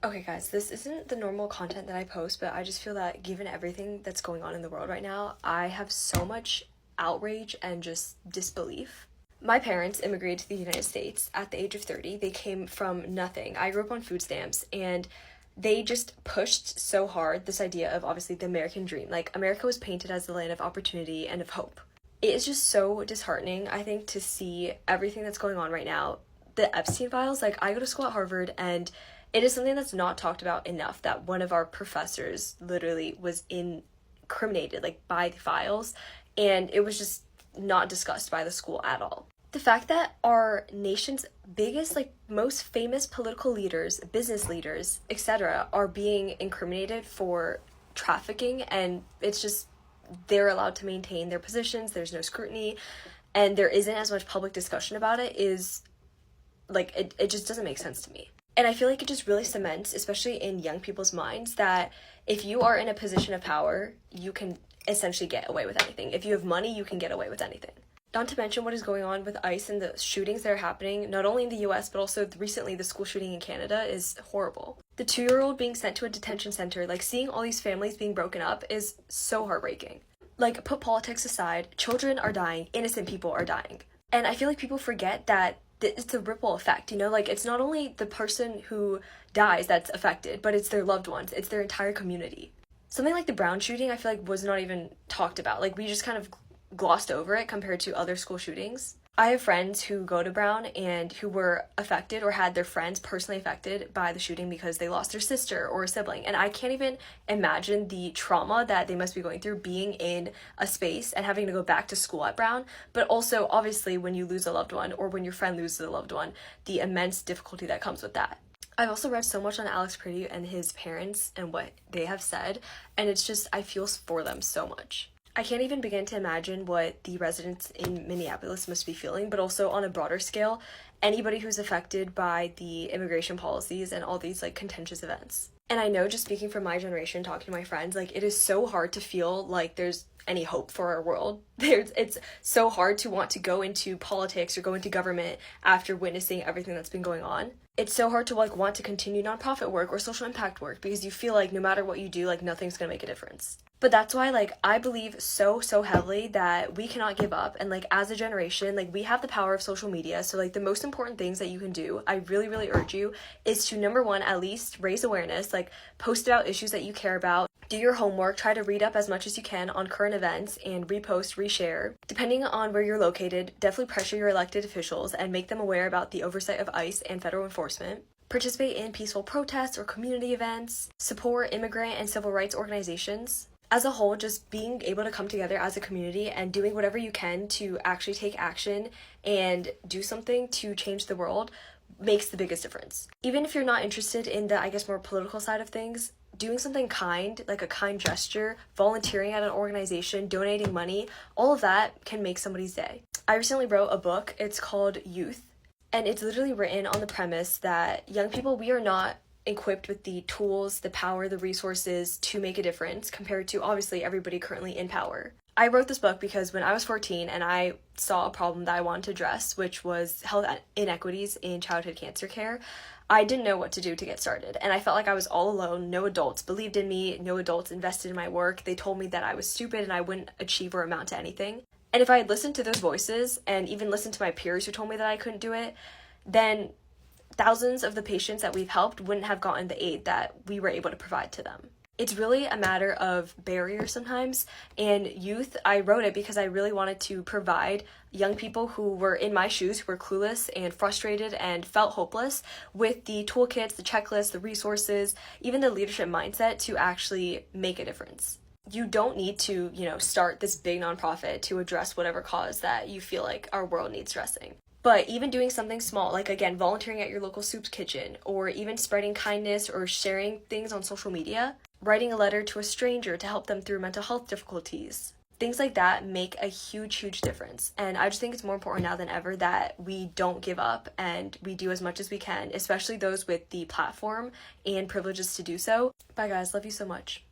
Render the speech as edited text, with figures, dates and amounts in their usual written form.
Okay guys, this isn't the normal content that I post, but I just feel that given everything that's going on in the world right now, I have so much outrage and just disbelief. My parents immigrated to the United States at the age of 30. They came from nothing. I grew up on food stamps, and they just pushed so hard this idea of obviously the American dream. Like, America was painted as the land of opportunity and of hope. It is just so disheartening, I think, to see everything that's going on right now. The Epstein files, like, I go to school at Harvard, and it is something that's not talked about enough, that one of our professors literally was incriminated, like, by the files, and it was just not discussed by the school at all. The fact that our nation's biggest, like, most famous political leaders, business leaders, etc., are being incriminated for trafficking, and it's just they're allowed to maintain their positions, there's no scrutiny, and there isn't as much public discussion about it, is like, it just doesn't make sense to me. And I feel like it just really cements, especially in young people's minds, that if you are in a position of power, you can essentially get away with anything. If you have money, you can get away with anything. Not to mention what is going on with ICE and the shootings that are happening, not only in the US, but also recently the school shooting in Canada is horrible. The 2-year-old being sent to a detention center, like, seeing all these families being broken up is so heartbreaking. Like, put politics aside, children are dying, innocent people are dying. And I feel like people forget that it's a ripple effect, you know? Like, it's not only the person who dies that's affected, but it's their loved ones, it's their entire community. Something like the Brown shooting, I feel like, was not even talked about. Like, we just kind of glossed over it compared to other school shootings. I have friends who go to Brown and who were affected or had their friends personally affected by the shooting because they lost their sister or a sibling. And I can't even imagine the trauma that they must be going through being in a space and having to go back to school at Brown. But also, obviously, when you lose a loved one or when your friend loses a loved one, the immense difficulty that comes with that. I've also read so much on Alex Priddy and his parents and what they have said, and it's just, I feel for them so much. I can't even begin to imagine what the residents in Minneapolis must be feeling, but also on a broader scale, anybody who's affected by the immigration policies and all these, like, contentious events. And I know, just speaking from my generation, talking to my friends, like, it is so hard to feel like there's any hope for our world. It's so hard to want to go into politics or go into government after witnessing everything that's been going on. It's so hard to, like, want to continue nonprofit work or social impact work because you feel like no matter what you do, like, nothing's gonna make a difference. But that's why, like, I believe so heavily that we cannot give up. And, like, as a generation, like, we have the power of social media. So, like, the most important things that you can do, I really urge you, is to, number one, at least raise awareness, like, post about issues that you care about, do your homework, try to read up as much as you can on current events, and repost, reshare. Depending on where you're located, definitely pressure your elected officials and make them aware about the oversight of ICE and federal enforcement. Participate in peaceful protests or community events. Support immigrant and civil rights organizations. As a whole, just being able to come together as a community and doing whatever you can to actually take action and do something to change the world makes the biggest difference. Even if you're not interested in the, I guess, more political side of things, doing something kind, like a kind gesture, volunteering at an organization, donating money, all of that can make somebody's day. I recently wrote a book. It's called Youth, and it's literally written on the premise that young people, we are not equipped with the tools, the power, the resources to make a difference compared to obviously everybody currently in power. I wrote this book because when I was 14 and I saw a problem that I wanted to address, which was health inequities in childhood cancer care, I didn't know what to do to get started. And I felt like I was all alone. No adults believed in me. No adults invested in my work. They told me that I was stupid and I wouldn't achieve or amount to anything. And if I had listened to those voices and even listened to my peers who told me that I couldn't do it, then thousands of the patients that we've helped wouldn't have gotten the aid that we were able to provide to them. It's really a matter of barriers sometimes, and Youth, I wrote it because I really wanted to provide young people who were in my shoes, who were clueless and frustrated and felt hopeless, with the toolkits, the checklists, the resources, even the leadership mindset to actually make a difference. You don't need to, start this big nonprofit to address whatever cause that you feel like our world needs addressing. But even doing something small, like, again, volunteering at your local soup kitchen, or even spreading kindness or sharing things on social media, writing a letter to a stranger to help them through mental health difficulties. Things like that make a huge difference. And I just think it's more important now than ever that we don't give up and we do as much as we can, especially those with the platform and privileges to do so. Bye guys, love you so much.